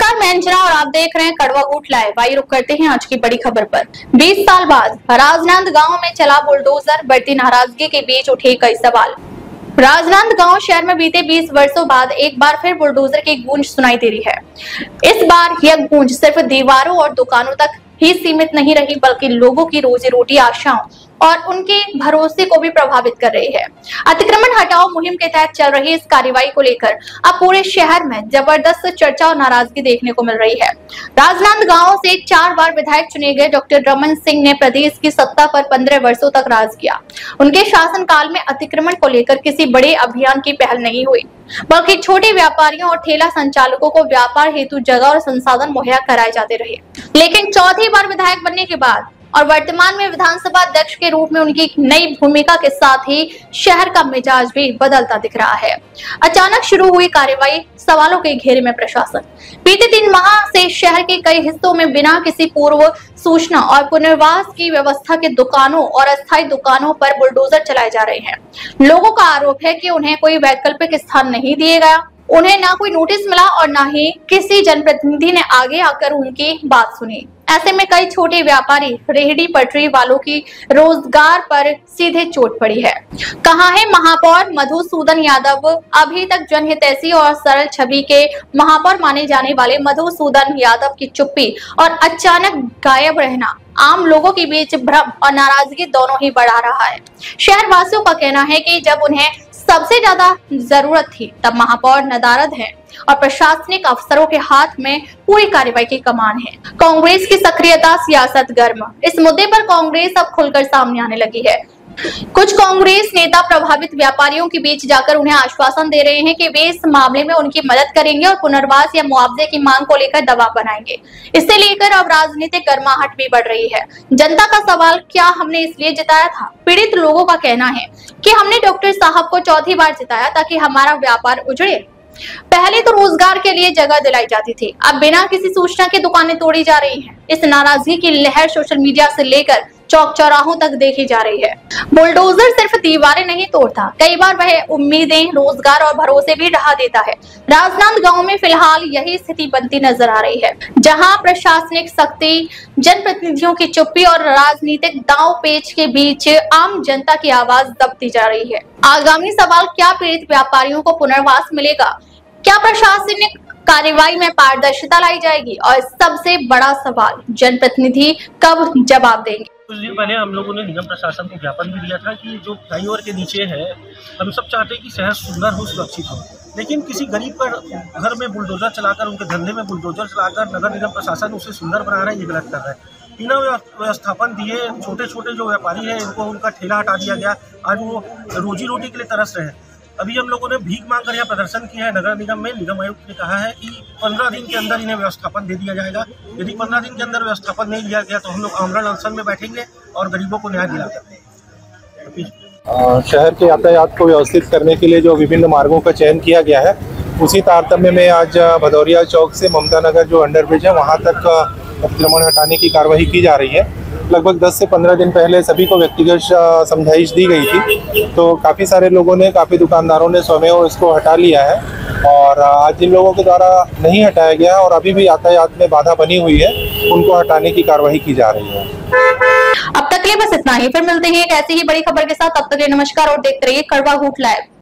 नमस्कार, मैं अंजना और आप देख रहे हैं कड़वा घूट लाइव। आइए रुक करते हैं आज की बड़ी खबर पर। 20 साल बाद राजनांदगांव में चला बुलडोजर, बढ़ती नाराजगी के बीच उठे कई सवाल। राजनांदगांव शहर में बीते 20 वर्षों बाद एक बार फिर बुलडोजर की गूंज सुनाई दे रही है। इस बार यह गूंज सिर्फ दीवारों और दुकानों तक ही सीमित नहीं रही, बल्कि लोगों की रोजी रोटी, आशाओं और उनके भरोसे को भी प्रभावित कर रही है। अतिक्रमण हटाओ मुहिम के तहत चल रही इस कार्रवाई को लेकर अब पूरे शहर में जबरदस्त चर्चा और नाराजगी देखने को मिल रही है। राजनांदगांव से 4 बार विधायक चुने गए डॉक्टर रमन सिंह ने प्रदेश की सत्ता पर 15 वर्षों तक राज किया। उनके शासनकाल में अतिक्रमण को लेकर किसी बड़े अभियान की पहल नहीं हुई, बल्कि छोटे व्यापारियों और ठेला संचालकों को व्यापार हेतु जगह और संसाधन मुहैया कराए जाते रहे। लेकिन चौथी बार विधायक बनने के बाद और वर्तमान में विधानसभा अध्यक्ष के रूप में उनकी नई भूमिका के साथ ही शहर का मिजाज भी बदलता दिख रहा है। अचानक शुरू हुई कार्रवाई, सवालों के घेरे में प्रशासन। बीते 3 माह से शहर के कई हिस्सों में बिना किसी पूर्व सूचना और पुनर्वास की व्यवस्था के दुकानों और अस्थायी दुकानों पर बुलडोजर चलाए जा रहे हैं। लोगों का आरोप है कि उन्हें कोई वैकल्पिक स्थान नहीं दिया गया, उन्हें ना कोई नोटिस मिला और ना ही किसी जनप्रतिनिधि ने आगे आकर उनकी बात सुनी। ऐसे में कई छोटे व्यापारी, रेहड़ी पटरी वालों की रोजगार पर सीधे चोट पड़ी है। कहां है महापौर मधुसूदन यादव? अभी तक जनहितैषी और सरल छवि के महापौर माने जाने वाले मधुसूदन यादव की चुप्पी और अचानक गायब रहना आम लोगों के बीच भ्रम और नाराजगी दोनों ही बढ़ा रहा है। शहर वासियों का कहना है कि जब उन्हें सबसे ज्यादा जरूरत थी तब महापौर नदारद हैं और प्रशासनिक अफसरों के हाथ में पूरी कार्रवाई की कमान है। कांग्रेस की सक्रियता, सियासत गर्म। इस मुद्दे पर कांग्रेस अब खुलकर सामने आने लगी है। कुछ कांग्रेस नेता प्रभावित व्यापारियों के बीच जाकर उन्हें आश्वासन दे रहे हैं कि वे इस मामले में उनकी मदद करेंगे और पुनर्वास या मुआवजे की मांग को लेकर दबाव बनाएंगे। इसे लेकर अब राजनीतिक गर्माहट भी बढ़ रही है। जनता का सवाल, क्या हमने इसलिए जिताया था? पीड़ित लोगों का कहना है कि हमने डॉक्टर साहब को चौथी बार जिताया ताकि हमारा व्यापार उजड़े। पहले तो रोजगार के लिए जगह दिलाई जाती थी, अब बिना किसी सूचना के दुकानें तोड़ी जा रही हैं। इस नाराजगी की लहर सोशल मीडिया से लेकर चौक चौराहों तक देखी जा रही है। बुलडोजर सिर्फ दीवारें नहीं तोड़ता, कई बार वह उम्मीदें, रोजगार और भरोसे भी ढहा देता है। राजनांदगांव में फिलहाल यही स्थिति बनती नजर आ रही है, जहां प्रशासनिक सख्ती, जनप्रतिनिधियों की चुप्पी और राजनीतिक दांव पेच के बीच आम जनता की आवाज दबती जा रही है। आगामी सवाल, क्या पीड़ित व्यापारियों को पुनर्वास मिलेगा? क्या प्रशासनिक कार्रवाई में पारदर्शिता लाई जाएगी? और सबसे बड़ा सवाल, जनप्रतिनिधि कब जवाब देंगे? कुछ दिन पहले हम लोगों ने निगम प्रशासन को ज्ञापन भी दिया था कि जो फ्लाईओवर के नीचे है, हम सब चाहते हैं कि शहर सुंदर हो, सुरक्षित हो, लेकिन किसी गरीब पर घर में बुलडोजर चलाकर, उनके धंधे में बुलडोजर चलाकर नगर निगम प्रशासन उसे सुंदर बना रहा है, ये गलत कर रहा है। बिना व्यवस्थापन दिए छोटे छोटे जो व्यापारी हैं, इनको उनका ठेला हटा दिया गया। आज वो रोजी रोटी के लिए तरस रहे हैं। अभी हम लोगों ने भीख मांगकर यहाँ प्रदर्शन किया है नगर निगम में। निगम आयुक्त ने कहा है कि 15 दिन के अंदर इन्हें व्यवस्थापन दे दिया जाएगा। यदि 15 दिन के अंदर व्यवस्थापन नहीं दिया गया तो हम लोग आमरण अनशन में बैठेंगे और गरीबों को न्याय दिलाएंगे। शहर के यातायात को व्यवस्थित करने के लिए जो विभिन्न मार्गों का चयन किया गया है, उसी तारतम्य में आज भदौरिया चौक से ममता नगर जो अंडरब्रिज है वहाँ तक अतिक्रमण हटाने की कार्रवाई की जा रही है। लगभग 10 से 15 दिन पहले सभी को व्यक्तिगत समझाइश दी गई थी, तो काफ़ी सारे लोगों ने, काफ़ी दुकानदारों ने स्वयं इसको हटा लिया है और आज जिन लोगों के द्वारा नहीं हटाया गया और अभी भी यातायात में बाधा बनी हुई है, उनको हटाने की कार्रवाई की जा रही है। अब तक के लिए बस इतना ही, फिर मिलते हैं एक ऐसी ही बड़ी खबर के साथ। तब तक के लिए नमस्कार और देखते रहिए कड़वा घूट लाइव।